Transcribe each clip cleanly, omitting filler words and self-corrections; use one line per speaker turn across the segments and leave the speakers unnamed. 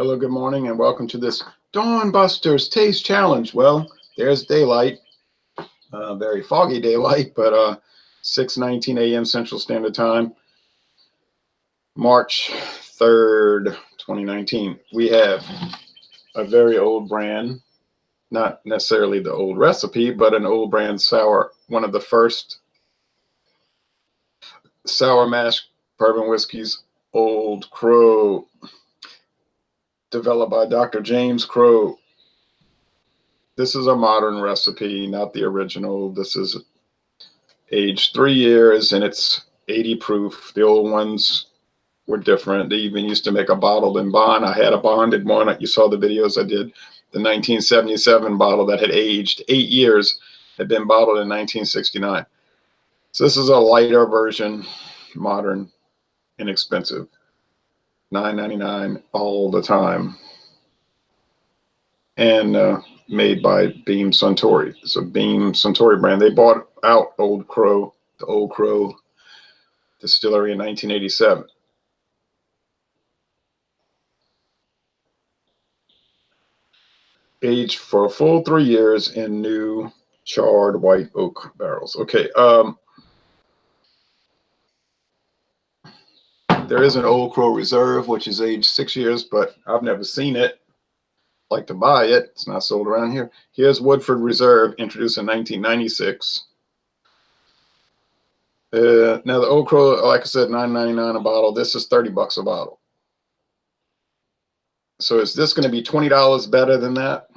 Hello, good morning, and welcome to this Dawn Busters Taste Challenge. Well, there's daylight, very foggy daylight, but 6:19 a.m. Central Standard Time, March 3rd, 2019. We have a very old brand, not necessarily the old recipe, but an old brand sour, one of the first sour mash bourbon whiskeys, Old Crow, developed by Dr. James Crow. This is a modern recipe, not the original. This is aged 3 years and it's 80 proof. The old ones were different. They even used to make a bottled in bond. I had a bonded one. You saw the videos I did. The 1977 bottle that had aged 8 years had been bottled in 1969. So this is a lighter version, modern, inexpensive. $9.99 all the time. And made by Beam-Suntory. It's a Beam-Suntory brand. They bought out Old Crow, the Old Crow distillery in 1987. Aged for a full 3 years in new charred white oak barrels. Okay. There is an Old Crow Reserve, which is aged 6 years, but I've never seen it. Like to buy it. It's not sold around here. Here's Woodford Reserve, introduced in 1996. Now the Old Crow, like I said, $9.99 a bottle. This is $30 a bottle. So is this going to be $20 better than that?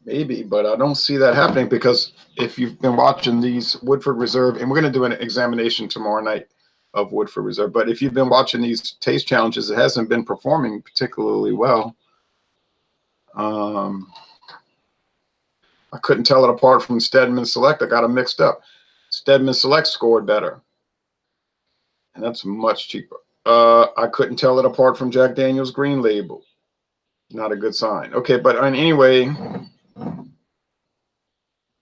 Maybe, but I don't see that happening, because if you've been watching these Woodford Reserve, and we're going to do an examination tomorrow night of Woodford Reserve, but if you've been watching these taste challenges, it hasn't been performing particularly well. I couldn't tell it apart from Stedman Select. I got them mixed up. Stedman Select scored better, and that's much cheaper. I couldn't tell it apart from Jack Daniel's Green Label. Not a good sign. Okay, but anyway,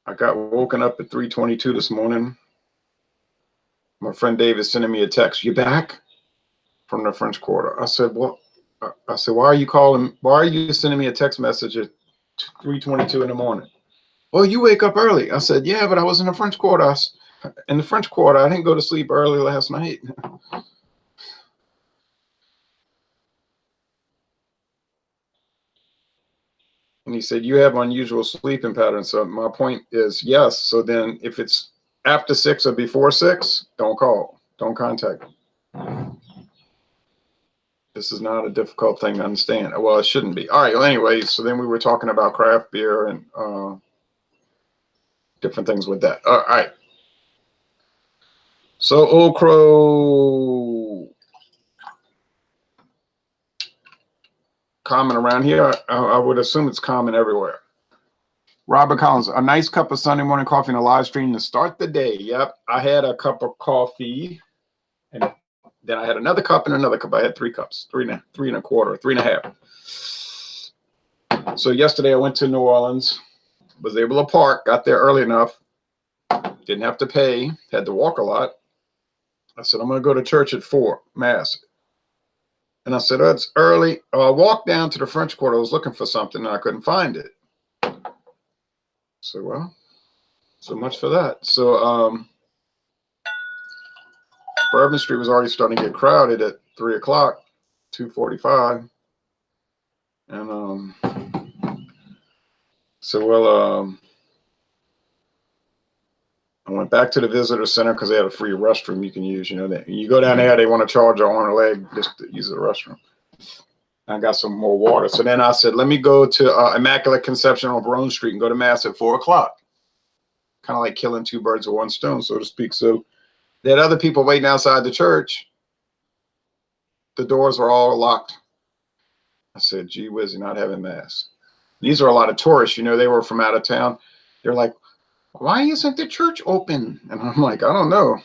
I got woken up at 3:22 this morning. My friend Dave is sending me a text. You back from the French Quarter? I said, well, I said, why are you calling? Why are you sending me a text message at 3:22 in the morning? Well, you wake up early. I said, yeah, but I was in the French Quarter. In the French Quarter, I didn't go to sleep early last night. And he said, you have unusual sleeping patterns. So my point is, yes. So then if it's after 6 or before 6, don't call. Don't contact me. This is not a difficult thing to understand. Well, it shouldn't be. All right. Well, anyway, so then we were talking about craft beer and different things with that. All right. So Old Crow, common around here. I would assume it's common everywhere. Robert Collins, a nice cup of Sunday morning coffee and a live stream to start the day. Yep, I had a cup of coffee, and then I had another cup and another cup. I had 3 cups, three and a quarter, 3.5. So yesterday I went to New Orleans, was able to park, got there early enough, didn't have to pay, had to walk a lot. I said, I'm going to go to church at 4, Mass. And I said, oh, it's early. I walked down to the French Quarter. I was looking for something and I couldn't find it. So, well, so much for that. So, Bourbon Street was already starting to get crowded at 3 o'clock, 2:45. And, so, well, I went back to the visitor center because they had a free restroom you can use. You know, you go down there, they want to charge your arm or leg just to use the restroom. I got some more water. So then I said, let me go to Immaculate Conception on Brown Street and go to Mass at 4 o'clock. Kind of like killing 2 birds with 1 stone, so to speak. So they had other people waiting outside the church. The doors were all locked. I said, gee whiz, you're not having Mass. These are a lot of tourists. You know, they were from out of town. They're like, why isn't the church open? And I'm like, I don't know.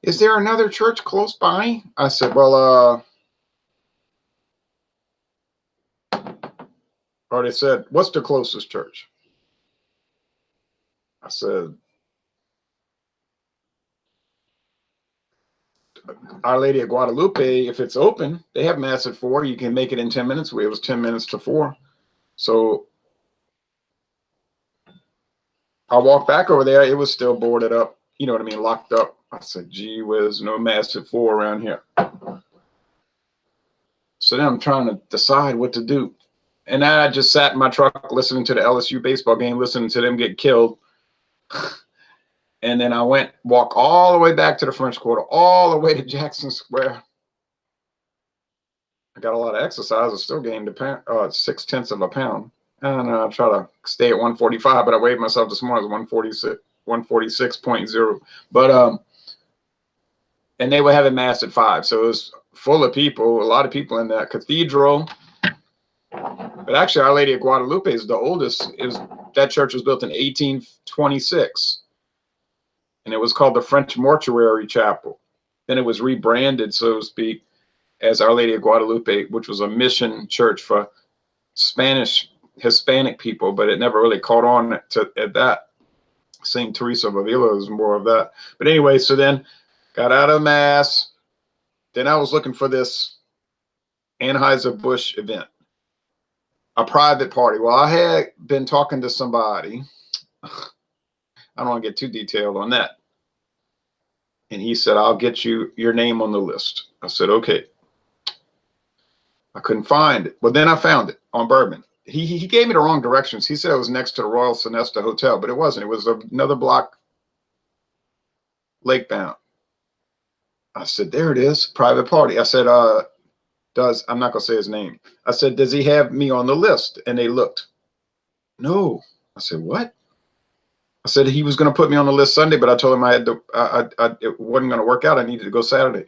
Is there another church close by? I said, well, or they said, what's the closest church? I said, Our Lady of Guadalupe, if it's open, they have mass at 4. You can make it in 10 minutes. It was 10 minutes to 4. So I walked back over there. It was still boarded up. You know what I mean? Locked up. I said, gee whiz, no mass at 4 around here. So then I'm trying to decide what to do. And I just sat in my truck listening to the LSU baseball game, listening to them get killed. And then I walk all the way back to the French Quarter, all the way to Jackson Square. I got a lot of exercise. I still gained 0.6 of a pound. And I try to stay at 145, but I weighed myself this morning as 146.0. But and they were having mass at 5, so it was full of people, a lot of people in that cathedral. But actually, Our Lady of Guadalupe is the oldest. That church was built in 1826. And it was called the French Mortuary Chapel. Then it was rebranded, so to speak, as Our Lady of Guadalupe, which was a mission church for Hispanic people, but it never really caught on at that. St. Teresa of Avila was more of that. But anyway, so then got out of mass. Then I was looking for this Anheuser-Busch event, a private party. Well, I had been talking to somebody. I don't want to get too detailed on that. And he said, I'll get you your name on the list. I said, okay. I couldn't find it. Well, then I found it on Bourbon. He gave me the wrong directions. He said it was next to the Royal Sonesta Hotel, but it wasn't. It was another block lakebound. I said, there it is, private party. I said, I'm not going to say his name. I said, does he have me on the list? And they looked. No. I said, what? I said he was going to put me on the list Sunday, but I told him I had to, it wasn't going to work out. I needed to go Saturday.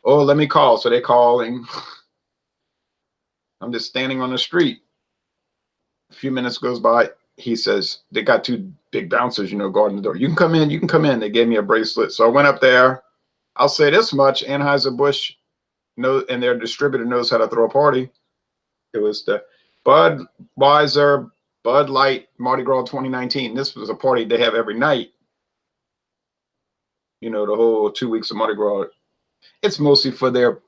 Oh, let me call. So they call, and I'm just standing on the street. A few minutes goes by. He says, they got 2 big bouncers, guarding the door. You can come in. You can come in. They gave me a bracelet. So I went up there. I'll say this much. Anheuser-Busch and their distributor knows how to throw a party. It was the Budweiser Bud Light Mardi Gras 2019. This was a party they have every night. The whole 2 weeks of Mardi Gras. It's mostly for their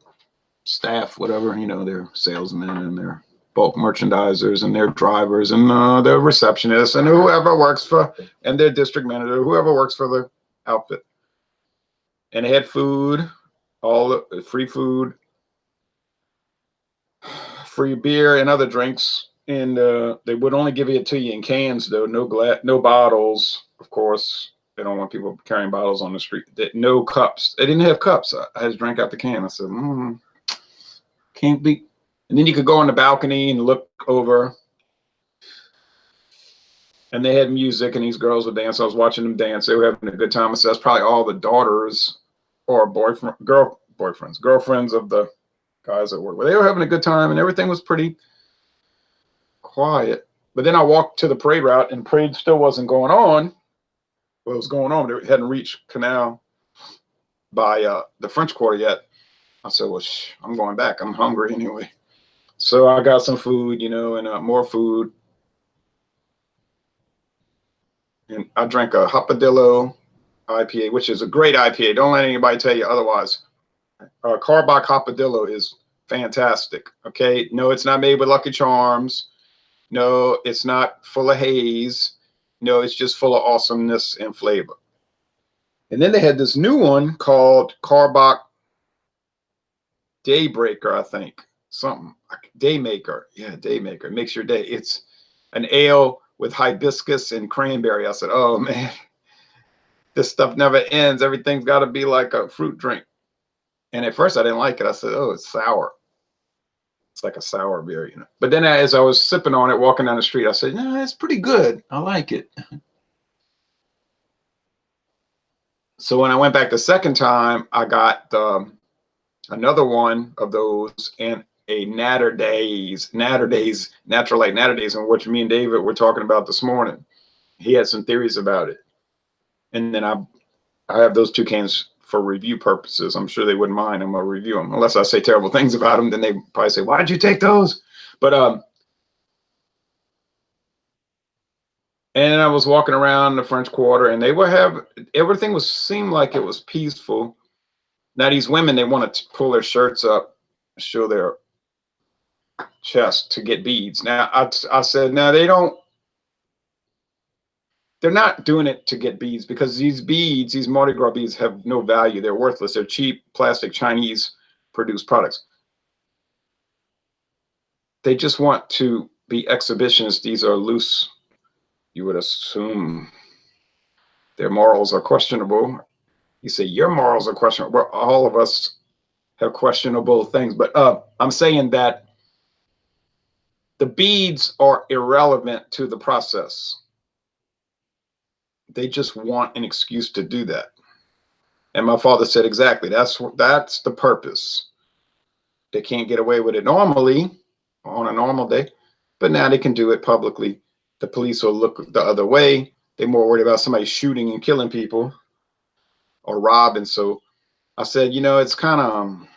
staff, whatever, their salesmen and their bulk merchandisers and their drivers and their receptionists and whoever works and their district manager, whoever works for the outfit. And they had food, all the free food, free beer and other drinks. And they would only give it to you in cans, though. No bottles, of course. They don't want people carrying bottles on the street. No cups. They didn't have cups. I just drank out the can. I said, can't be. And then you could go on the balcony and look over. And they had music, and these girls would dance. I was watching them dance. They were having a good time. I said, that's probably all the daughters or girlfriends of the guys that work. Well, they were having a good time, and everything was pretty quiet. But then I walked to the parade route, and parade still wasn't going on. Well, it was going on, but it hadn't reached Canal by the French Quarter yet. I said, well, I'm going back. I'm hungry anyway. So I got some food, and more food. And I drank a Hopadillo IPA, which is a great IPA. Don't let anybody tell you otherwise. Carbach Hopadillo is fantastic. Okay. No, it's not made with Lucky Charms. No, it's not full of haze. No, it's just full of awesomeness and flavor. And then they had this new one called Carbach Daybreaker, I think. Something. Daymaker. Yeah, Daymaker. It makes your day. It's an ale with hibiscus and cranberry. I said, oh, man, this stuff never ends. Everything's got to be like a fruit drink. And at first I didn't like it. I said, oh, it's sour. It's like a sour beer, But then as I was sipping on it, walking down the street, I said, no, it's pretty good. I like it. So when I went back the second time, I got another one of those and a Natural Light Natter Days, and which me and David were talking about this morning. He had some theories about it. And then I have those 2 cans for review purposes. I'm sure they wouldn't mind. I'm going to review them. Unless I say terrible things about them, then they probably say, why did you take those? But, and I was walking around the French Quarter, and they would have, everything seemed like it was peaceful. Now these women, they want to pull their shirts up, show their chest to get beads. Now I said, no, they don't. They're not doing it to get beads, because these beads, these Mardi Gras beads, have no value. They're worthless. They're cheap, plastic, Chinese produced products. They just want to be exhibitionists. These are loose. You would assume their morals are questionable. You say your morals are questionable. Well, all of us have questionable things. But I'm saying that the beads are irrelevant to the process. They just want an excuse to do that. And my father said, exactly, that's the purpose. They can't get away with it normally on a normal day, but now they can do it publicly. The police will look the other way. They're more worried about somebody shooting and killing people or robbing. So I said, you know, it's kind of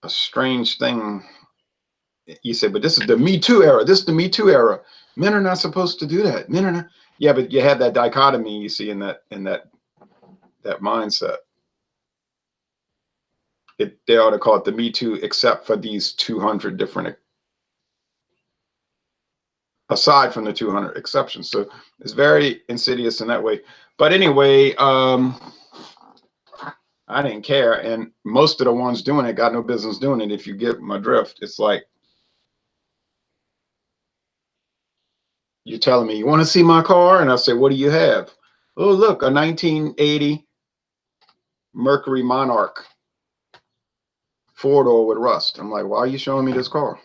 a strange thing. You said, but this is the Me Too era. This is the Me Too era. Men are not supposed to do that. Men are not. Yeah, but you have that dichotomy, you see, in that mindset. They ought to call it the Me Too, except for these 200 different, aside from the 200 exceptions. So it's very insidious in that way. But anyway, I didn't care. And most of the ones doing it got no business doing it. If you get my drift, it's like, you're telling me, you want to see my car? And I say, what do you have? Oh, look, a 1980 Mercury Monarch 4-door with rust. I'm like, why are you showing me this car?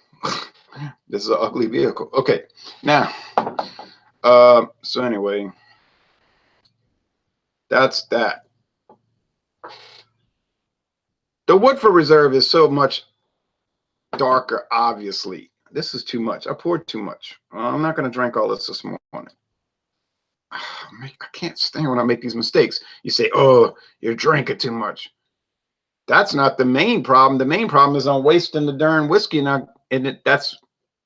This is an ugly vehicle. Okay, now, so anyway, that's that. The Woodford Reserve is so much darker, obviously. This is too much. I poured too much. I'm not going to drink all this morning. I can't stand when I make these mistakes. You say, oh, you're drinking too much. That's not the main problem. The main problem is I'm wasting the darn whiskey, and that's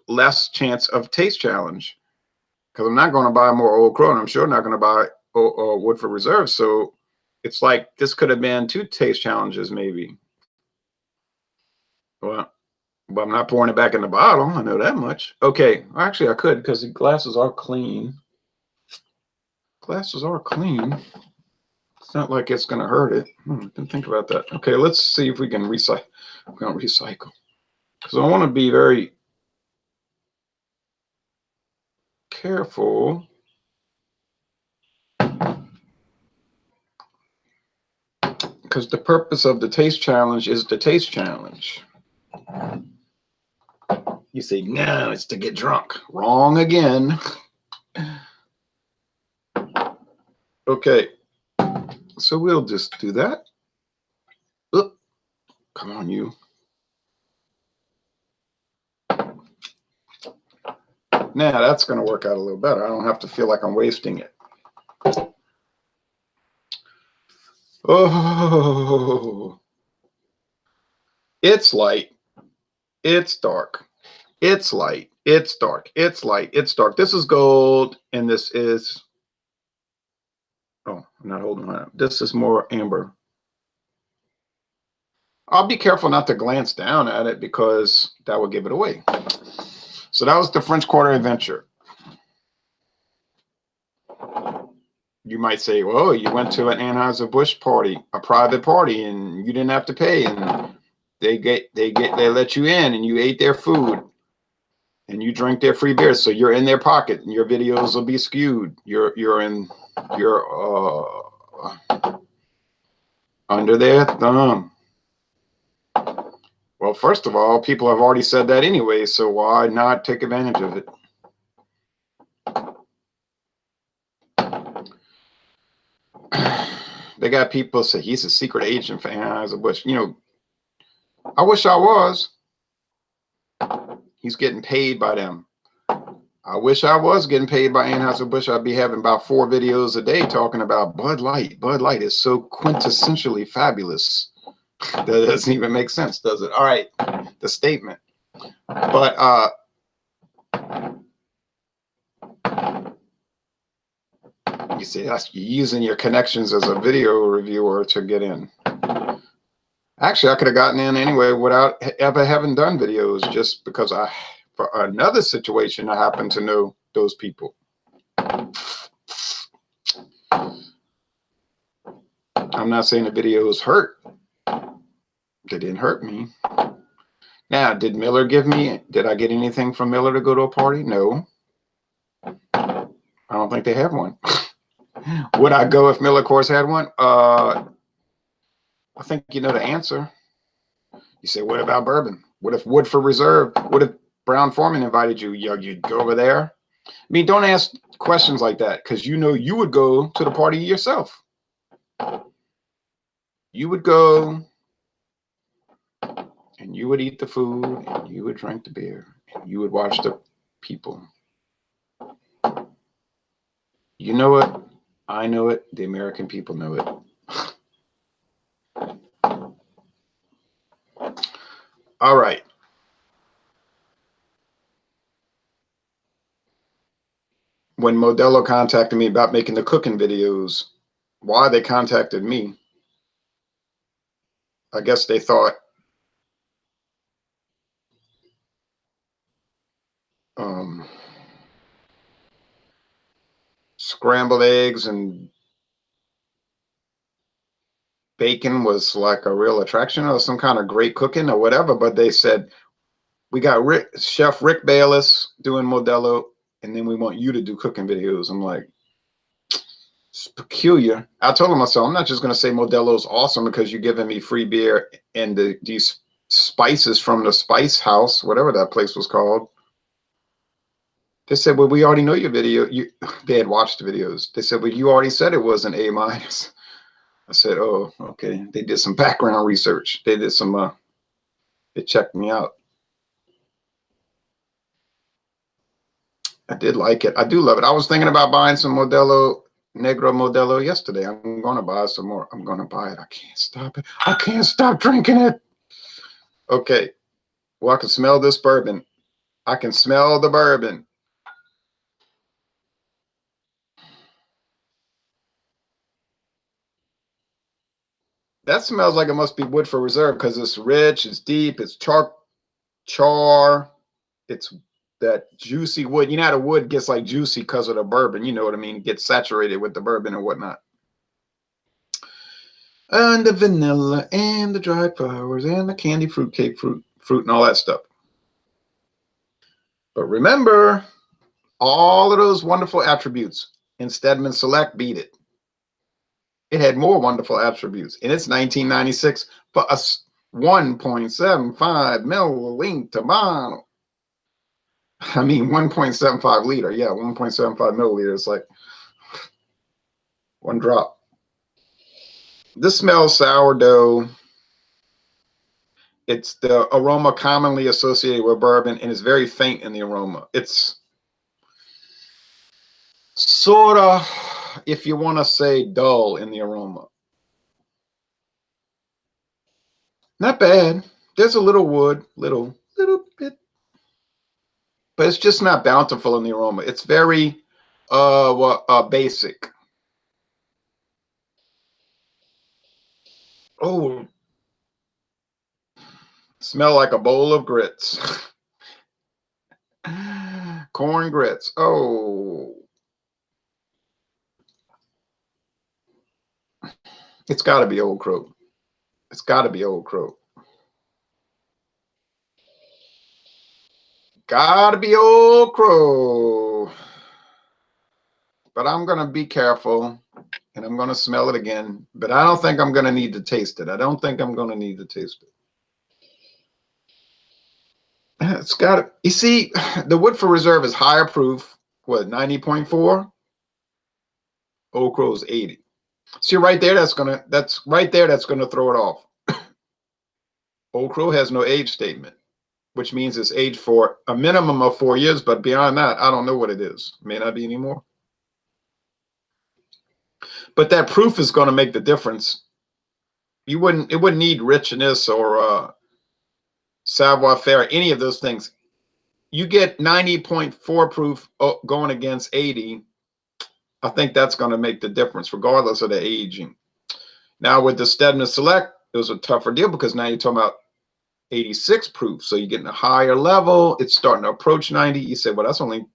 less chance of taste challenge, because I'm not going to buy more Old Crow, and I'm sure not going to buy Woodford Reserve. So it's like this could have been 2 taste challenges maybe. Well, but I'm not pouring it back in the bottle. I know that much. Okay, actually I could, because the glasses are clean. Glasses are clean. It's not like it's going to hurt it. Didn't think about that. Okay, let's see if we can recycle. We're going to recycle, because I want to be very careful. Because the purpose of the taste challenge is the taste challenge. You say, no, it's to get drunk. Wrong again. Okay, so we'll just do that. Oop. Come on, you. Now that's going to work out a little better. I don't have to feel like I'm wasting it. Oh, it's light. It's dark. It's light. It's dark. It's light. It's dark. This is gold, and this is, oh, I'm not holding mine up. This is more amber. I'll be careful not to glance down at it, because that will give it away. So that was the French Quarter Adventure. You might say, well, you went to an Anheuser-Busch party, a private party, and you didn't have to pay, and they let you in, and you ate their food, and you drink their free beers, so you're in their pocket, and your videos will be skewed. You're under their thumb. Well, first of all, people have already said that anyway, so why not take advantage of it? They got people say he's a secret agent for Anheuser-Busch. You know, I wish I was. He's getting paid by them. I wish I was getting paid by Anheuser-Busch. I'd be having about 4 videos a day talking about Bud Light. Bud Light is so quintessentially fabulous. That doesn't even make sense, does it? All right, the statement. But You see, that's you're using your connections as a video reviewer to get in. Actually, I could have gotten in anyway without ever having done videos, just because for another situation, I happen to know those people. I'm not saying the videos hurt. They didn't hurt me. Now, did I get anything from Miller to go to a party? No. I don't think they have one. Would I go if Miller Coors had one? I think you know the answer. You say, what about bourbon? What if Woodford Reserve? What if Brown-Forman invited you? You'd go over there? I mean, don't ask questions like that, because you know you would go to the party yourself. You would go, and you would eat the food, and you would drink the beer, and you would watch the people. You know it. I know it. The American people know it. All right. When Modelo contacted me about making the cooking videos, why they contacted me, I guess they thought scrambled eggs and bacon was like a real attraction or some kind of great cooking or whatever. But they said, we got Chef Rick Bayless doing Modelo, and then we want you to do cooking videos. I'm like, it's peculiar. I told him, I'm not just going to say Modelo's awesome because you're giving me free beer and these spices from the Spice House, whatever that place was called. They said, well, we already know your video. They had watched the videos. They said, well, you already said it was an A-. I said, oh, okay. They did some background research. They did some, they checked me out. I did like it. I do love it. I was thinking about buying some Negro Modelo yesterday. I'm going to buy some more. I'm going to buy it. I can't stop it. I can't stop drinking it. Okay. Well, I can smell this bourbon. I can smell the bourbon. That smells like it must be Woodford Reserve because it's rich, it's deep, it's char. It's that juicy wood. You know how the wood gets like juicy because of the bourbon. You know what I mean? It gets saturated with the bourbon and whatnot. And the vanilla and the dried flowers and the candy fruit and all that stuff. But remember, all of those wonderful attributes in Stedman Select beat it. It had more wonderful attributes. And it's 1996 for a 1.75 milliliter bottle. I mean, 1.75 liter. Yeah, 1.75 milliliters, like one drop. This smells sourdough. It's the aroma commonly associated with bourbon, and it's very faint in the aroma. It's sort of, if you want to say, dull in the aroma. Not bad. There's a little wood, little bit, but it's just not bountiful in the aroma. It's very basic. Oh, smell like a bowl of grits. Corn grits. Oh, it's got to be Old Crow. It's got to be Old Crow. Got to be Old Crow. But I'm going to be careful, and I'm going to smell it again. But I don't think I'm going to need to taste it. I don't think I'm going to need to taste it. It's got to, you see, the Woodford Reserve is higher proof. What, 90.4? Old Crow's 80. See right there, that's gonna throw it off. Old Crow has no age statement, which means it's aged for a minimum of 4 years, but beyond that, I don't know what it is. May not be anymore. But that proof is going to make the difference. It wouldn't need richness or savoir-faire, any of those things. You get 90.4 proof going against 80. I think that's going to make the difference regardless of the aging. Now with the Stedman Select, it was a tougher deal because now you're talking about 86 proof. So you're getting a higher level. It's starting to approach 90. You say, well, that's only,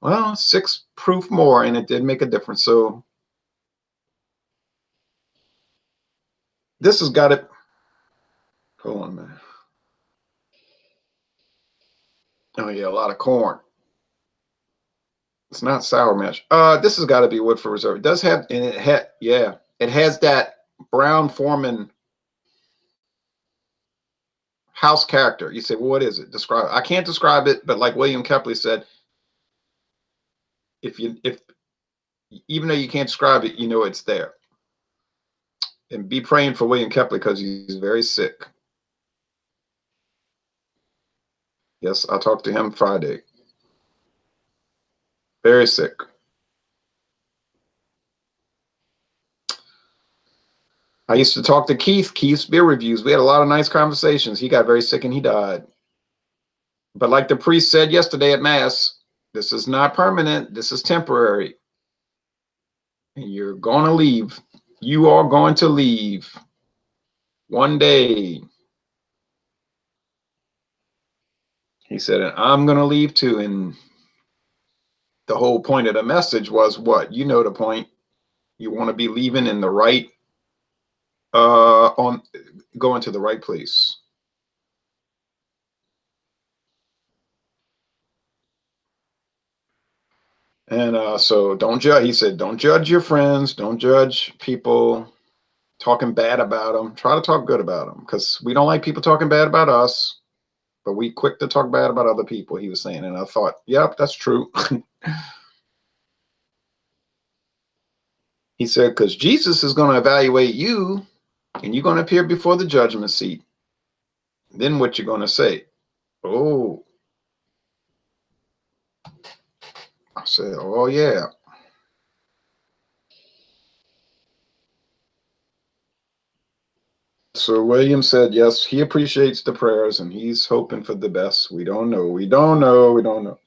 well, 6 proof more, and it did make a difference. So this has got it. Hold on, man. Oh yeah, a lot of corn. It's not Sour Mash. This has got to be Woodford Reserve. It does have, and it had, yeah, it has that Brown-Forman house character. You say, well, what is it? Describe it. I can't describe it, but like William Kepley said, if even though you can't describe it, you know it's there. And be praying for William Kepley because he's very sick. Yes, I talked to him Friday. Very sick. I used to talk to Keith's beer reviews. We had a lot of nice conversations. He got very sick and he died. But like the priest said yesterday at Mass, this is not permanent. This is temporary. And you're going to leave. You are going to leave one day. He said, and I'm going to leave too. And the whole point of the message was what? You know the point. You want to be leaving in the right, going to the right place. And so don't judge. He said, don't judge your friends. Don't judge people talking bad about them. Try to talk good about them because we don't like people talking bad about us, but we quick to talk bad about other people, he was saying. And I thought, yep, that's true. He said, because Jesus is going to evaluate you and you're going to appear before the judgment seat. Then what you're going to say? Oh, I said, oh, yeah. So William said, yes, he appreciates the prayers and he's hoping for the best. We don't know. We don't know. We don't know.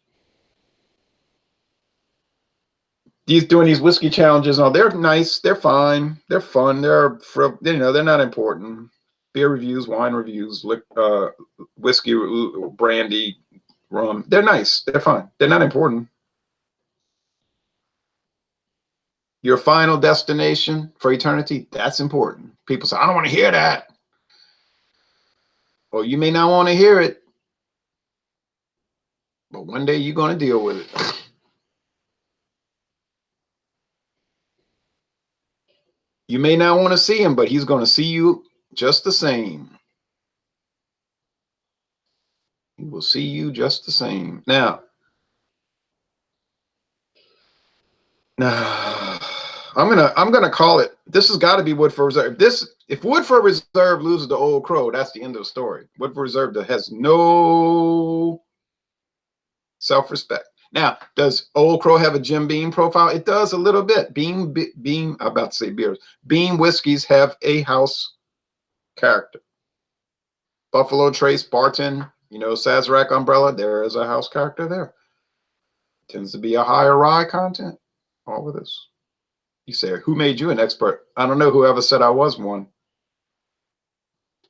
He's doing these whiskey challenges. Oh, they're nice. They're fine. They're fun. They're not important. Beer reviews, wine reviews, whiskey, brandy, rum. They're nice. They're fine. They're not important. Your final destination for eternity, that's important. People say, I don't want to hear that. Well, you may not want to hear it, but one day you're going to deal with it. You may not want to see him, but he's going to see you just the same. He will see you just the same. Now, I'm gonna call it. This has got to be Woodford Reserve. If Woodford Reserve loses to Old Crow, that's the end of the story. Woodford Reserve has no self-respect. Now, does Old Crow have a Jim Beam profile? It does a little bit. Beam. I'm about to say beers. Beam whiskeys have a house character. Buffalo Trace, Barton, Sazerac umbrella. There is a house character there. Tends to be a higher rye content. All of this. You say, who made you an expert? I don't know. Whoever said I was one.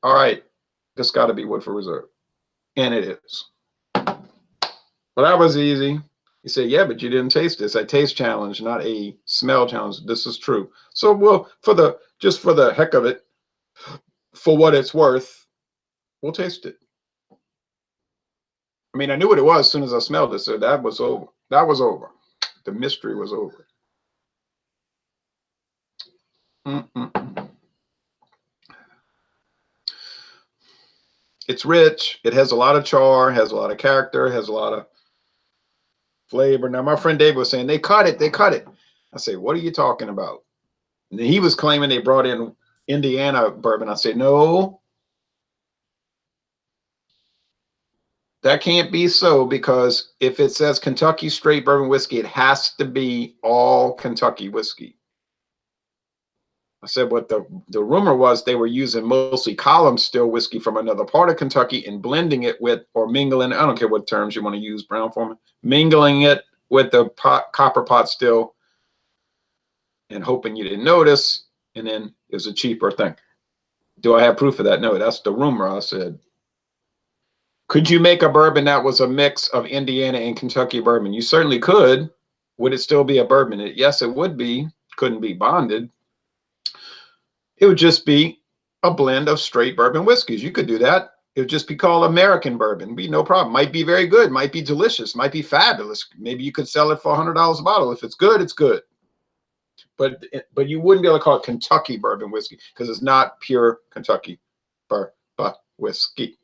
All right. This got to be Woodford Reserve. And it is. Well, that was easy. You say, yeah, but you didn't taste this. A taste challenge, not a smell challenge. This is true. So, well, just for the heck of it, for what it's worth, we'll taste it. I mean, I knew what it was as soon as I smelled it. So that was over. That was over. The mystery was over. It's rich. It has a lot of char, has a lot of character, has a lot of flavor. Now, my friend Dave was saying, they cut it. I say, what are you talking about? And he was claiming they brought in Indiana bourbon. I said, no. That can't be so, because if it says Kentucky straight bourbon whiskey, it has to be all Kentucky whiskey. I said what the rumor was, they were using mostly column still whiskey from another part of Kentucky and blending it with, or mingling, I don't care what terms you want to use, Brown-Forman, mingling it with the copper pot still and hoping you didn't notice, and then it was a cheaper thing. Do I have proof of that? No, that's the rumor. I said, could you make a bourbon that was a mix of Indiana and Kentucky bourbon? You certainly could. Would it still be a bourbon? Yes, it would be. Couldn't be bonded. It would just be a blend of straight bourbon whiskeys. You could do that. It would just be called American bourbon. Be no problem. Might be very good. Might be delicious. Might be fabulous. Maybe you could sell it for $100 a bottle. If it's good, it's good. But you wouldn't be able to call it Kentucky bourbon whiskey because it's not pure Kentucky bourbon whiskey.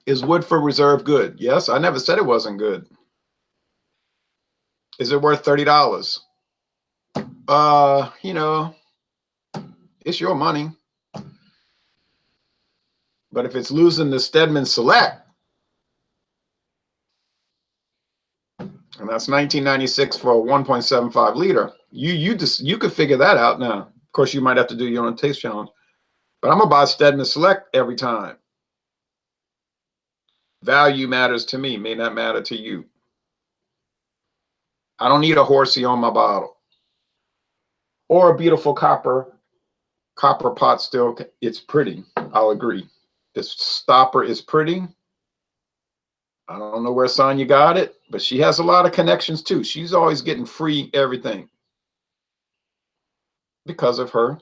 Is Woodford Reserve good? Yes, I never said it wasn't good. Is it worth $30? You know, it's your money. But if it's losing the Stedman Select, and that's 1996 for a 1.75 liter, you could figure that out now. Of course, you might have to do your own taste challenge. But I'm gonna buy Stedman Select every time. Value matters to me, may not matter to you. I don't need a horsey on my bottle. Or a beautiful copper pot still. It's pretty, I'll agree. This stopper is pretty. I don't know where Sonya got it, but she has a lot of connections too. She's always getting free everything because of her,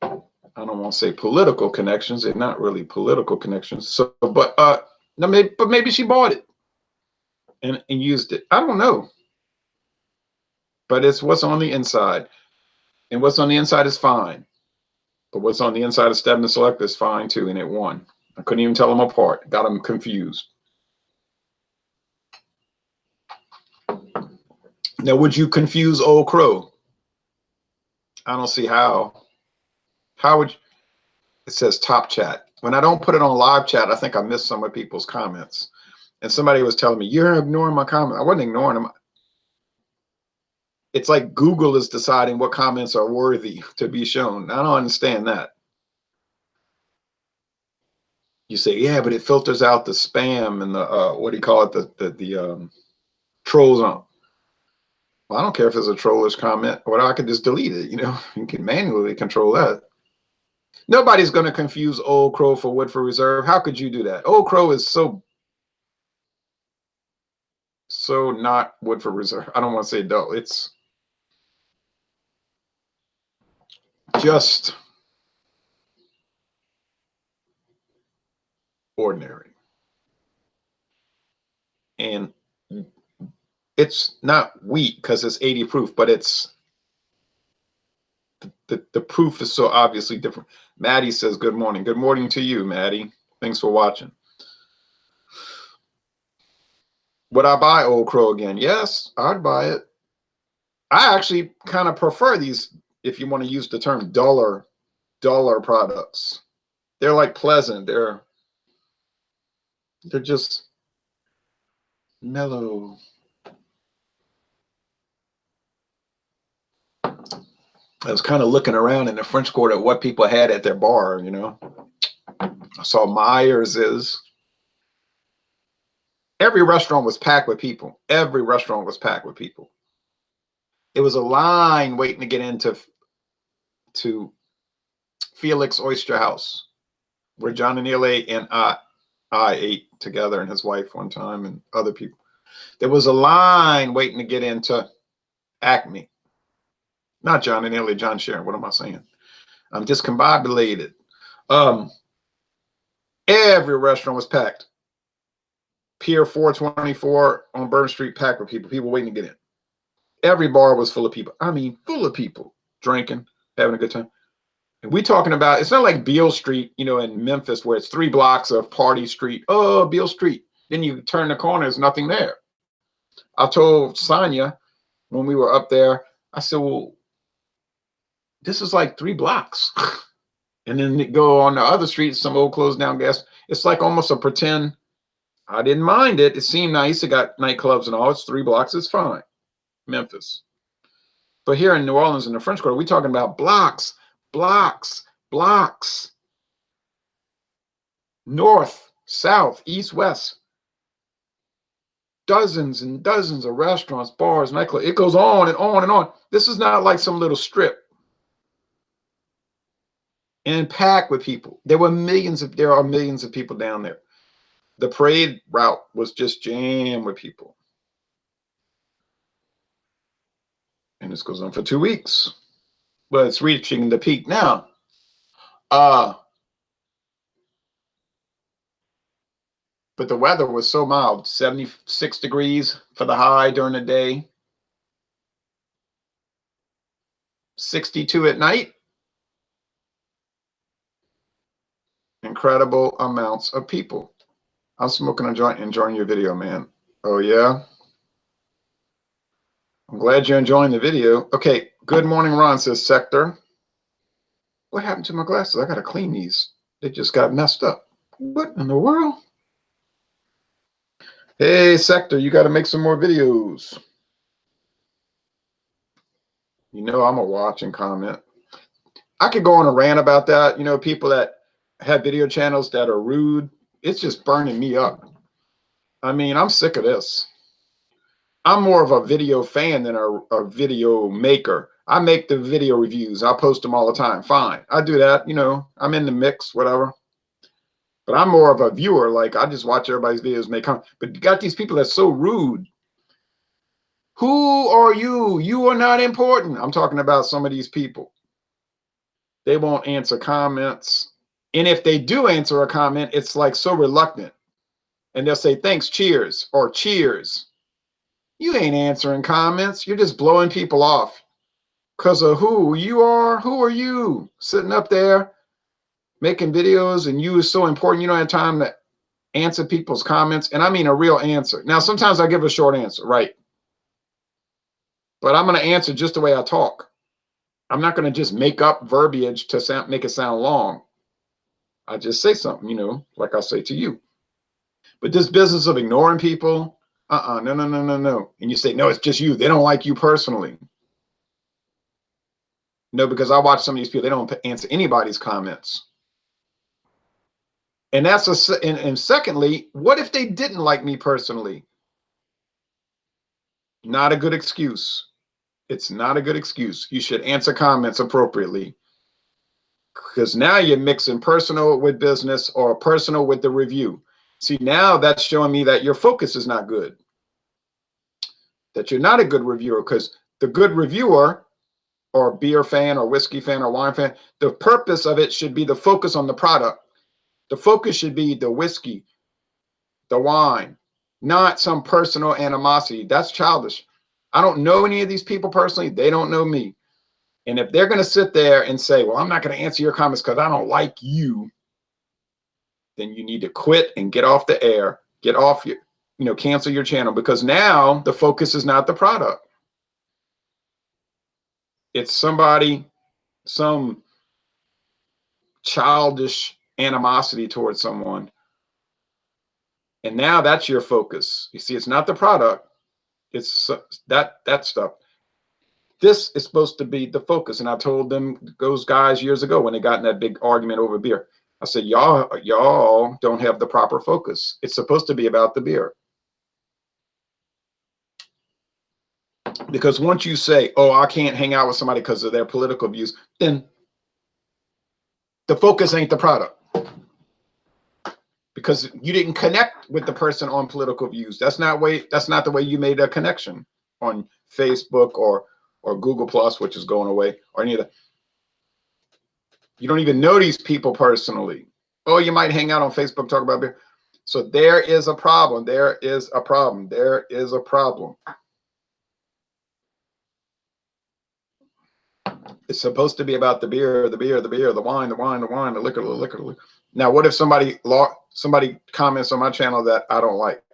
I don't want to say political connections. They're not really political connections. So, but maybe she bought it and used it. I don't know. But it's what's on the inside. And what's on the inside is fine. But what's on the inside of Stedman Select is fine too, and it won. I couldn't even tell them apart. Got them confused. Now, would you confuse Old Crow? I don't see how. How would you? It says top chat. When I don't put it on live chat, I think I missed some of people's comments. And somebody was telling me, you're ignoring my comment. I wasn't ignoring them. It's like Google is deciding what comments are worthy to be shown. I don't understand that. You say, yeah, but it filters out the spam and the, what do you call it? The trolls on. Well, I don't care if it's a trollish comment, or I could just delete it. You know, you can manually control that. Nobody's going to confuse Old Crow for Woodford Reserve. How could you do that? Old Crow is so not Woodford Reserve. I don't want to say dull. It's just ordinary. And it's not wheat because it's 80 proof, but it's the proof is so obviously different. Maddie says, good morning. Good morning to you, Maddie. Thanks for watching. Would I buy Old Crow again? Yes, I'd buy it. I actually kind of prefer these, if you want to use the term duller products. They're like pleasant. They're just mellow. I was kind of looking around in the French Quarter at what people had at their bar, you know. I saw Myers's. Every restaurant was packed with people. Every restaurant was packed with people. It was a line waiting to get into Felix Oyster House, where John and Neil ate, and I ate together, and his wife one time, and other people. There was a line waiting to get into Acme. Not John and Neil, John Sharon. What am I saying? I'm discombobulated. Every restaurant was packed. Pier 424 on Bourbon Street packed with people. People waiting to get in. Every bar was full of people. I mean, full of people drinking, having a good time. And we talking about, it's not like Beale Street, you know, in Memphis, where it's 3 blocks of Party Street. Oh, Beale Street. Then you turn the corner, there's nothing there. I told Sonya when we were up there, I said, well, this is like 3 blocks. And then you go on the other streets, some old closed down gas. It's like almost a pretend. I didn't mind it. It seemed nice. It got nightclubs and all. It's 3 blocks. It's fine. Memphis. But here in New Orleans in the French Quarter, we're talking about blocks, blocks, blocks. North, south, east, west. dozens and dozens of restaurants, bars, nightclubs. It goes on and on and on. This is not like some little strip. And packed with people. There are millions of people down there. The parade route was just jammed with people. And this goes on for 2 weeks. But it's reaching the peak now. But the weather was so mild, 76 degrees for the high during the day, 62 at night. Incredible amounts of people. I'm smoking a joint, enjoying your video, man. Oh, yeah? I'm glad you're enjoying the video. Okay, good morning, Ron, says Sector. What happened to my glasses? I got to clean these. They just got messed up. What in the world? Hey, Sector, you got to make some more videos. You know I'm going to watch and comment. I could go on a rant about that. You know, people that have video channels that are rude, it's just burning me up. I mean, I'm sick of this. I'm more of a video fan than a video maker. I make the video reviews. I post them all the time. Fine. I do that. You know, I'm in the mix, whatever. But I'm more of a viewer. Like, I just watch everybody's videos, make comments. But you got these people that's so rude. Who are you? You are not important. I'm talking about some of these people. They won't answer comments. And if they do answer a comment, it's like so reluctant. And they'll say, thanks, cheers, or cheers. You ain't answering comments. You're just blowing people off. Because of who you are. Who are you? Sitting up there making videos and you is so important. You don't have time to answer people's comments. And I mean a real answer. Now, sometimes I give a short answer, right? But I'm going to answer just the way I talk. I'm not going to just make up verbiage to make it sound long. I just say something, you know, like I say to you. But this business of ignoring people, no. And you say, no, it's just you. They don't like you personally. No, because I watch some of these people, they don't answer anybody's comments. And that's and secondly, what if they didn't like me personally? Not a good excuse. It's not a good excuse. You should answer comments appropriately. Because now you're mixing personal with business or personal with the review. See, now that's showing me that your focus is not good. That you're not a good reviewer, because the good reviewer or beer fan or whiskey fan or wine fan, the purpose of it should be the focus on the product. The focus should be the whiskey, the wine, not some personal animosity. That's childish. I don't know any of these people personally. They don't know me. And if they're going to sit there and say, well, I'm not going to answer your comments because I don't like you, then you need to quit and get off the air, get off your, cancel your channel, because now the focus is not the product. It's some childish animosity towards someone. And now that's your focus. You see, it's not the product. It's that stuff. This is supposed to be the focus. And I told those guys years ago when they got in that big argument over beer, I said, y'all don't have the proper focus. It's supposed to be about the beer. Because once you say, oh, I can't hang out with somebody because of their political views, then the focus ain't the product. Because you didn't connect with the person on political views. That's not the way you made a connection on Facebook or Google Plus, which is going away, or any of that. You don't even know these people personally. Oh, you might hang out on Facebook, talk about beer. So there is a problem. There is a problem. There is a problem. It's supposed to be about the beer, the wine, the liquor. Now, what if somebody comments on my channel that I don't like?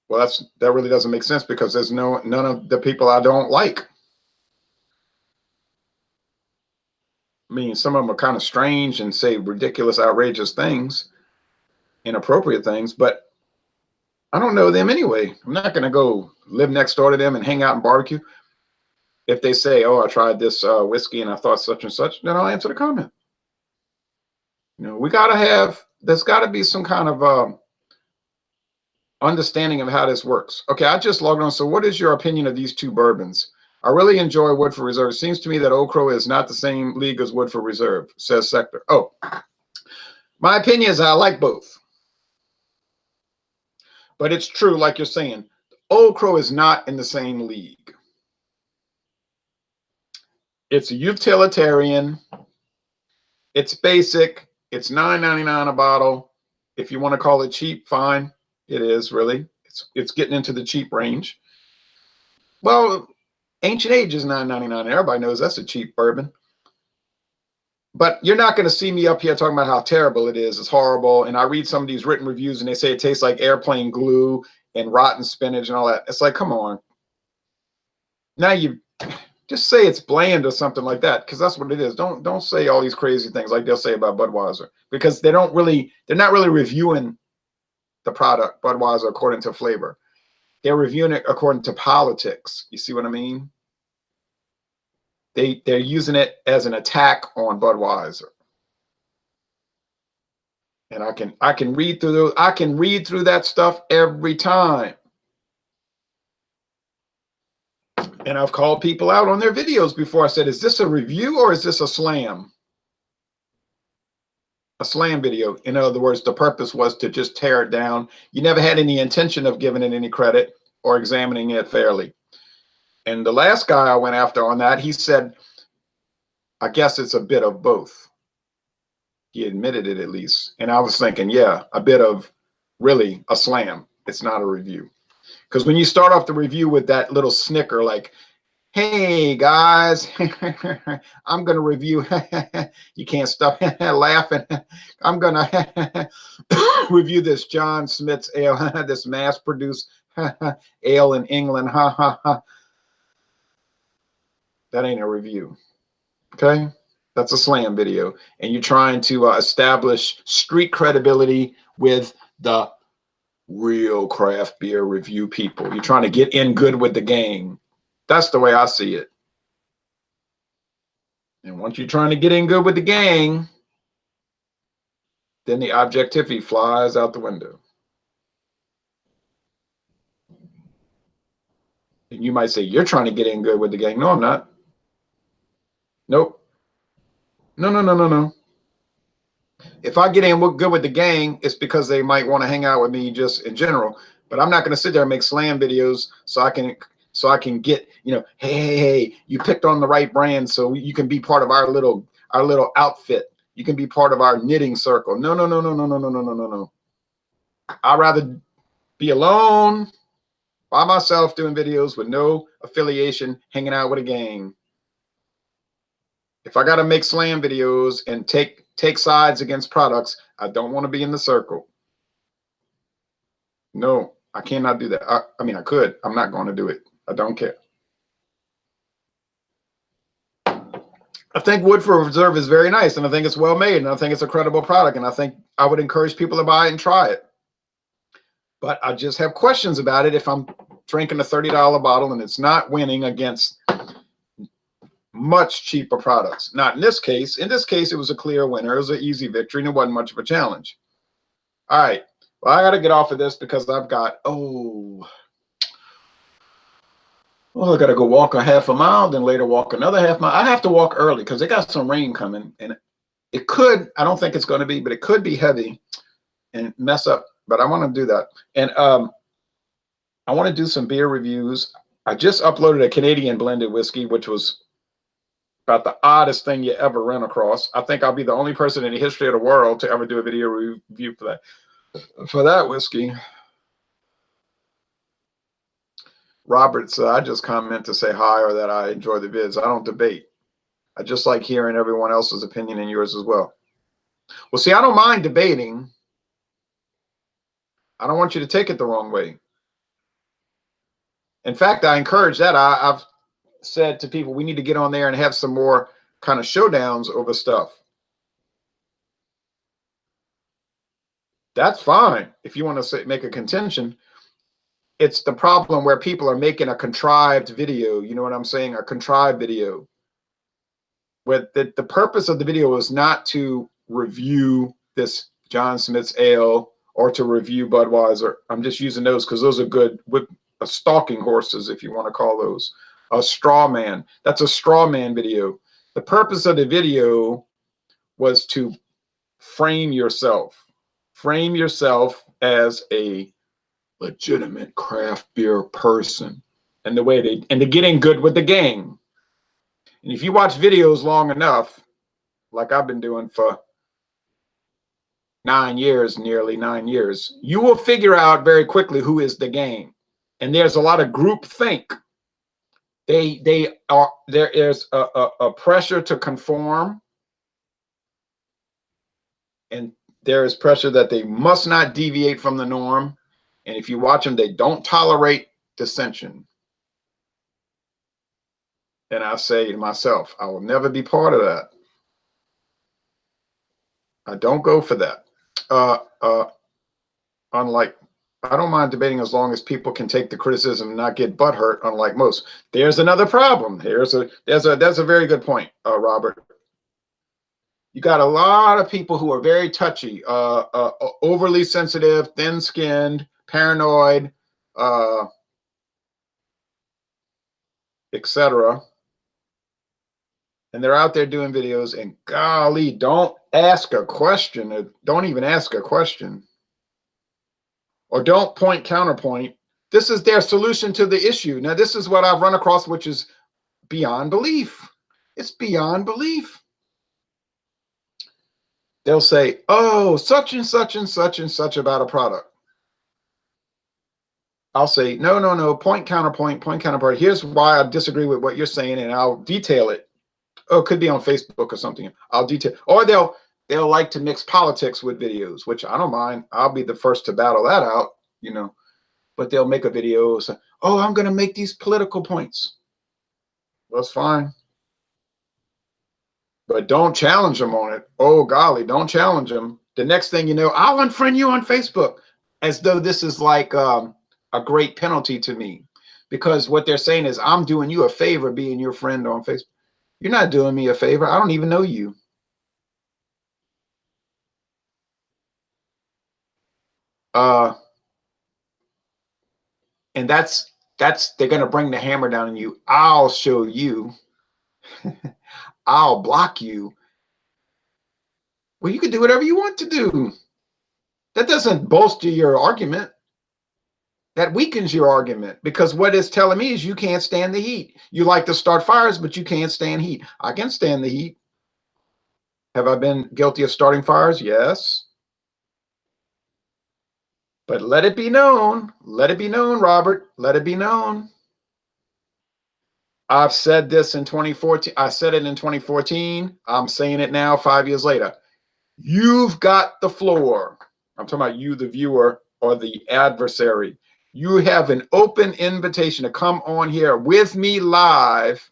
Well, that really doesn't make sense, because there's none of the people I don't like. I mean, some of them are kind of strange and say ridiculous, outrageous things, inappropriate things, but I don't know them anyway. I'm not going to go live next door to them and hang out and barbecue. If they say, oh, I tried this whiskey and I thought such and such, then I'll answer the comment. There's got to be some kind of understanding of how this works. Okay, I just logged on. So what is your opinion of these two bourbons? I really enjoy Woodford Reserve. It seems to me that Old Crow is not the same league as Woodford Reserve, says Sector. Oh, my opinion is I like both. But it's true, like you're saying, Old Crow is not in the same league. It's utilitarian. It's basic. It's $9.99 a bottle. If you want to call it cheap, fine. It is really. It's getting into the cheap range. Well, Ancient Age is $9.99. Everybody knows that's a cheap bourbon. But you're not going to see me up here talking about how terrible it is. It's horrible. And I read some of these written reviews and they say it tastes like airplane glue and rotten spinach and all that. It's like, come on. Now you just say it's bland or something like that, because that's what it is. Don't say all these crazy things like they'll say about Budweiser, because they're not really reviewing the product, Budweiser, according to flavor. They're reviewing it according to politics. You see what I mean? They're using it as an attack on Budweiser. And I can read through those. I can read through that stuff every time. And I've called people out on their videos before. I said, is this a review or is this a slam? A slam video. In other words, the purpose was to just tear it down. You never had any intention of giving it any credit or examining it fairly. And the last guy I went after on that, he said, I guess it's a bit of both. He admitted it at least. And I was thinking, yeah, a bit of really a slam. It's not a review. Because when you start off the review with that little snicker like, hey guys, I'm going to review, you can't stop laughing. I'm going to review this John Smith's ale, this mass-produced ale in England. That ain't a review. Okay? That's a slam video. And you're trying to establish street credibility with the real craft beer review people. You're trying to get in good with the gang. That's the way I see it. And once you're trying to get in good with the gang, then the objectivity flies out the window. And you might say, you're trying to get in good with the gang. No, I'm not. Nope. No. If I get in good with the gang, it's because they might want to hang out with me just in general. But I'm not going to sit there and make slam videos so I can get, you know, hey, you picked on the right brand, so you can be part of our little outfit. You can be part of our knitting circle. No. I'd rather be alone by myself doing videos with no affiliation, hanging out with a gang. If I got to make slam videos and take sides against products, I don't want to be in the circle. No, I cannot do that. I mean, I could. I'm not going to do it. I don't care. I think Woodford Reserve is very nice, and I think it's well made, and I think it's a credible product, and I think I would encourage people to buy it and try it. But I just have questions about it if I'm drinking a $30 bottle and it's not winning against much cheaper products. Not in this case. In this case, it was a clear winner. It was an easy victory, and it wasn't much of a challenge. All right. Well, I got to get off of this because I've got, I got to go walk a half a mile, then later walk another half mile. I have to walk early because they got some rain coming, and it could, I don't think it's going to be, but it could be heavy and mess up. But I want to do that. And I want to do some beer reviews. I just uploaded a Canadian blended whiskey, which was about the oddest thing you ever run across. I think I'll be the only person in the history of the world to ever do a video review for that whiskey. Roberts, I just comment to say hi or that I enjoy the vids. I don't debate. I just like hearing everyone else's opinion and yours as well. Well, see, I don't mind debating. I don't want you to take it the wrong way. In fact, I encourage that. I've said to people, we need to get on there and have some more kind of showdowns over stuff. That's fine if you want to make a contention. It's the problem where people are making a contrived video. You know what I'm saying? A contrived video. Where the purpose of the video is not to review this John Smith's ale or to review Budweiser. I'm just using those because those are good with stalking horses, if you want to call those. A straw man. That's a straw man video. The purpose of the video was to frame yourself. Frame yourself as a legitimate craft beer person. And the way and to get in good with the gang. And if you watch videos long enough, like I've been doing for 9 years, nearly 9 years, you will figure out very quickly who is the gang. And there's a lot of group think. There is a pressure to conform, and there is pressure that they must not deviate from the norm. And if you watch them, they don't tolerate dissension. And I say to myself, I will never be part of that. I don't go for that. Unlike, I don't mind debating as long as people can take the criticism and not get butthurt, unlike most. There's another problem. That's a very good point, Robert. You got a lot of people who are very touchy, overly sensitive, thin-skinned, paranoid, etc. And they're out there doing videos, and golly, don't ask a question. Don't even ask a question. Or don't point counterpoint. This is their solution to the issue. Now, this is what I've run across, which is beyond belief. It's beyond belief. They'll say, oh, such and such and such and such about a product. I'll say, no, point, counterpoint, point, counterpoint. Here's why I disagree with what you're saying, and I'll detail it. Oh, it could be on Facebook or something. I'll detail. Or they'll like to mix politics with videos, which I don't mind. I'll be the first to battle that out, you know. But they'll make a video say, oh, I'm going to make these political points. Well, that's fine. But don't challenge them on it. Oh, golly, don't challenge them. The next thing you know, I'll unfriend you on Facebook, as though this is like a great penalty to me. Because what they're saying is, I'm doing you a favor being your friend on Facebook. You're not doing me a favor. I don't even know you. And that's they're going to bring the hammer down on you. I'll show you. I'll block you. Well, you can do whatever you want to do. That doesn't bolster your argument. That weakens your argument, because what it's telling me is you can't stand the heat. You like to start fires, but you can't stand heat. I can stand the heat. Have I been guilty of starting fires? Yes. But let it be known, Robert, let it be known. I've said this in 2014. I said it in 2014. I'm saying it now 5 years later. You've got the floor. I'm talking about you, the viewer, or the adversary. You have an open invitation to come on here with me live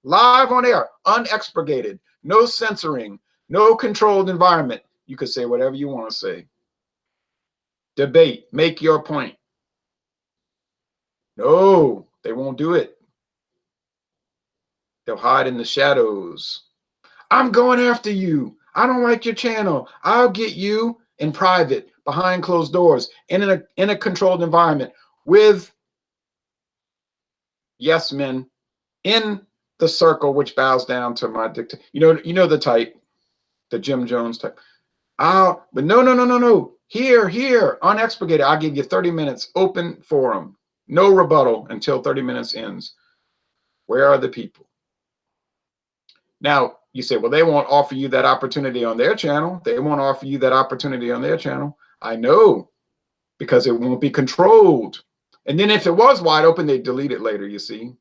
on air, unexpurgated, no censoring, no controlled environment. You could say whatever you want to say. Debate, make your point. No, they won't do it. They'll hide in the shadows. I'm going after you. I don't like your channel. I'll get you in private, behind closed doors, in a controlled environment, with yes men in the circle which bows down to my dictator. You know the type, the Jim Jones type. But no. Here, unexpurgated. I'll give you 30 minutes open forum. No rebuttal until 30 minutes ends. Where are the people? Now, you say, well, they won't offer you that opportunity on their channel. They won't offer you that opportunity on their channel. I know, because it won't be controlled. And then if it was wide open, they'd delete it later, you see.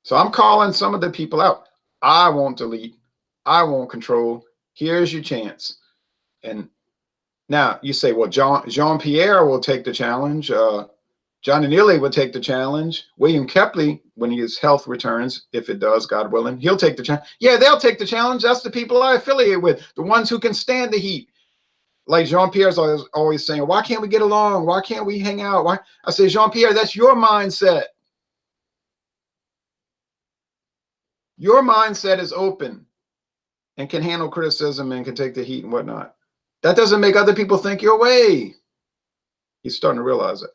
So I'm calling some of the people out. I won't delete. I won't control. Here's your chance. And now you say, well, Jean-Pierre will take the challenge. John Neely will take the challenge. William Kepley, when his health returns, if it does, God willing, he'll take the challenge. Yeah, they'll take the challenge. That's the people I affiliate with, the ones who can stand the heat. Like Jean-Pierre's always saying, why can't we get along? Why can't we hang out? Why? I say, Jean-Pierre, that's your mindset. Your mindset is open. and can handle criticism and can take the heat and whatnot. That doesn't make other people think your way. He's starting to realize it.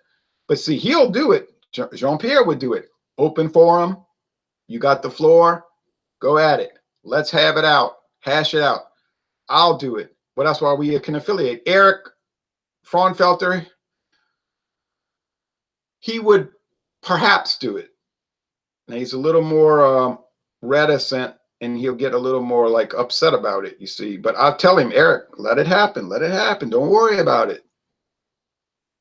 But see, he'll do it. Jean-Pierre would do it. Open forum. You got the floor. Go at it. Let's have it out. Hash it out. I'll do it. But that's why we can affiliate. Eric Fraunfelter, he would perhaps do it. Now he's a little more reticent, and he'll get a little more like upset about it, you see. But I'll tell him, Eric, let it happen. Let it happen. Don't worry about it.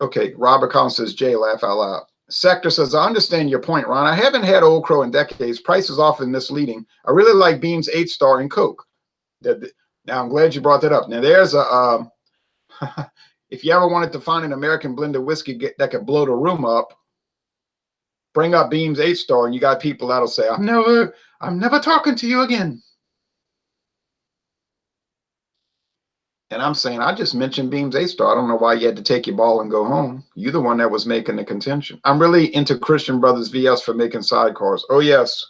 Okay, Robert Collins says, Jay, laugh out loud. Sector says, I understand your point, Ron. I haven't had Old Crow in decades. Price is often misleading. I really like Beam's 8-star and Coke. Now, I'm glad you brought that up. Now, there's a, if you ever wanted to find an American blended whiskey that could blow the room up, bring up Beam's 8-star, and you got people that'll say, I'm never talking to you again. And I'm saying, I just mentioned Beam's 8-star. I don't know why you had to take your ball and go home. You're the one that was making the contention. I'm really into Christian Brothers VS for making sidecars. Oh, yes.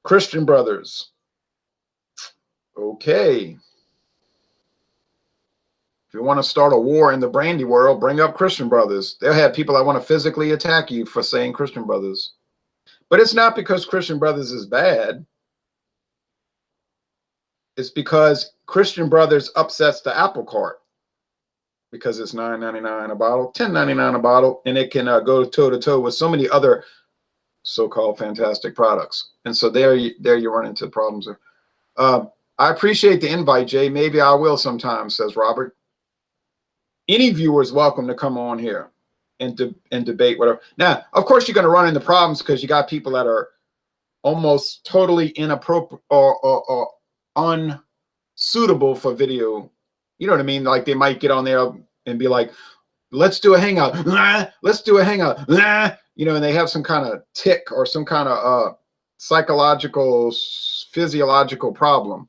Christian Brothers. Okay. If you want to start a war in the brandy world, bring up Christian Brothers. They'll have people that want to physically attack you for saying Christian Brothers. But it's not because Christian Brothers is bad. It's because Christian Brothers upsets the apple cart, because it's $9.99 a bottle, $10.99 a bottle, and it can go toe-to-toe with so many other so-called fantastic products. And so there you run into problems there. I appreciate the invite, Jay. Maybe I will sometime, says Robert. Any viewer is welcome to come on here and debate whatever. Now, of course, you're going to run into problems because you got people that are almost totally inappropriate or unsuitable for video. You know what I mean? Like they might get on there and be like, let's do a hangout. Let's do a hangout. You know, and they have some kind of tick or some kind of psychological, physiological problem,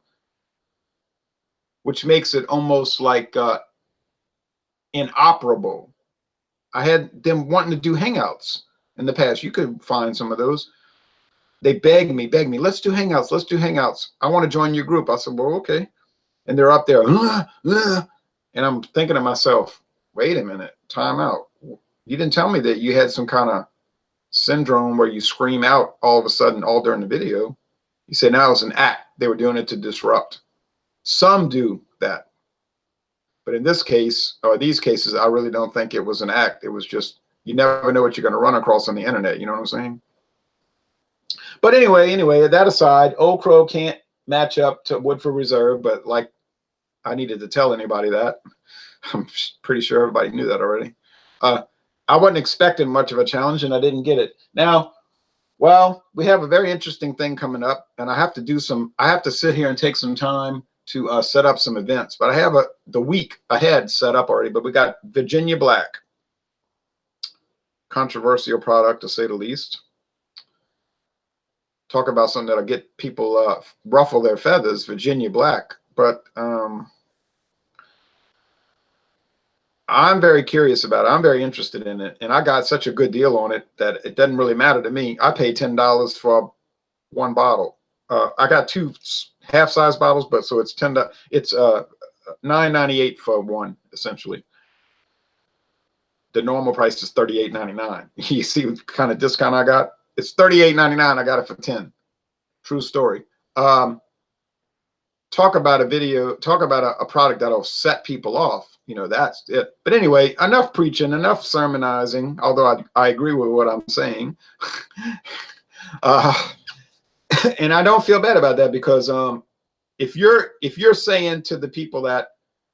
which makes it almost like inoperable. I had them wanting to do hangouts in the past. You could find some of those. They begged me, let's do hangouts, let's do hangouts. I want to join your group. I said, well, okay. And they're up there, and I'm thinking to myself, wait a minute, time out. You didn't tell me that you had some kind of syndrome where you scream out all of a sudden all during the video. You say now it's an act. They were doing it to disrupt. Some do that. But in this case, or these cases, I really don't think it was an act. It was just, you never know what you're going to run across on the internet. You know what I'm saying? But anyway, that aside, Old Crow can't match up to Woodford Reserve, but like I needed to tell anybody that. I'm pretty sure everybody knew that already. I wasn't expecting much of a challenge, and I didn't get it. Now, well, we have a very interesting thing coming up, and I have to sit here and take some time to set up some events. But I have the week ahead set up already, but we got Virginia Black. Controversial product, to say the least. Talk about something that'll get people ruffle their feathers, Virginia Black. But I'm very curious about it. I'm very interested in it. And I got such a good deal on it that it doesn't really matter to me. I paid $10 for one bottle. I got 2 half-size bottles, but so it's $10. It's $9.98 for one, essentially. The normal price is $38.99. You see what kind of discount I got? It's $38.99. I got it for 10. True story. Talk about a video. Talk about a product that'll set people off. You know, that's it. But anyway, enough preaching, enough sermonizing. Although I agree with what I'm saying, and I don't feel bad about that, because if you're saying to the people that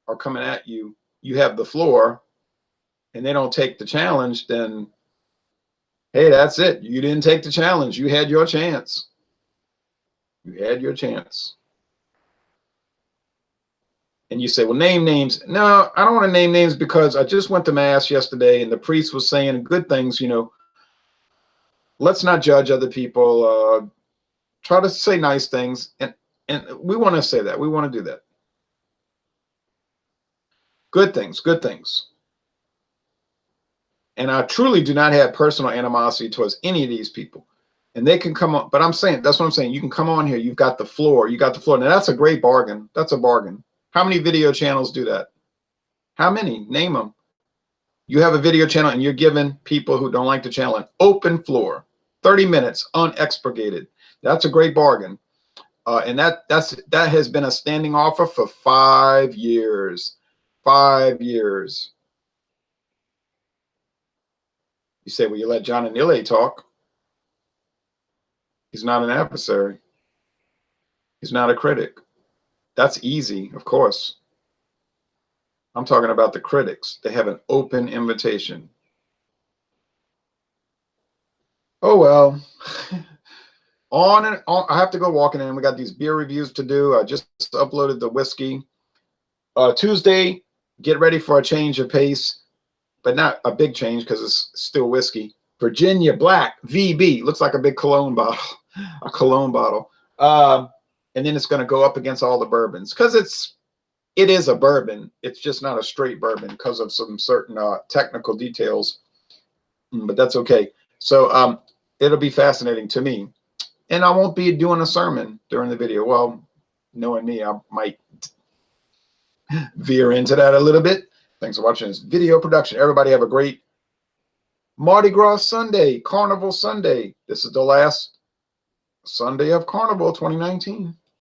are coming at you, you have the floor, and they don't take the challenge, then hey, that's it. You didn't take the challenge. You had your chance. You had your chance. And you say, well, name names. No, I don't want to name names, because I just went to mass yesterday and the priest was saying good things. You know, let's not judge other people. Try to say nice things. And we want to say that. We want to do that. Good things, good things. And I truly do not have personal animosity towards any of these people. And they can come on, but I'm saying, that's what I'm saying. You can come on here. You've got the floor. You got the floor. Now that's a great bargain. That's a bargain. How many video channels do that? How many? Name them. You have a video channel and you're giving people who don't like the channel an open floor, 30 minutes, unexpurgated. That's a great bargain. And that has been a standing offer for 5 years. 5 years. You say, well, you let John Anile talk. He's not an adversary. He's not a critic. That's easy, of course. I'm talking about the critics. They have an open invitation. Oh, well. On and on. I have to go walking in. We got these beer reviews to do. I just uploaded the whiskey. Tuesday, get ready for a change of pace, but not a big change because it's still whiskey. Virginia Black VB. Looks like a big cologne bottle. A cologne bottle. And then it's going to go up against all the bourbons because it is a bourbon. It's just not a straight bourbon because of some certain technical details, but that's okay. So it'll be fascinating to me. And I won't be doing a sermon during the video. Well, knowing me, I might veer into that a little bit. Thanks for watching this video production. Everybody have a great Mardi Gras Sunday, Carnival Sunday. This is the last Sunday of Carnival 2019.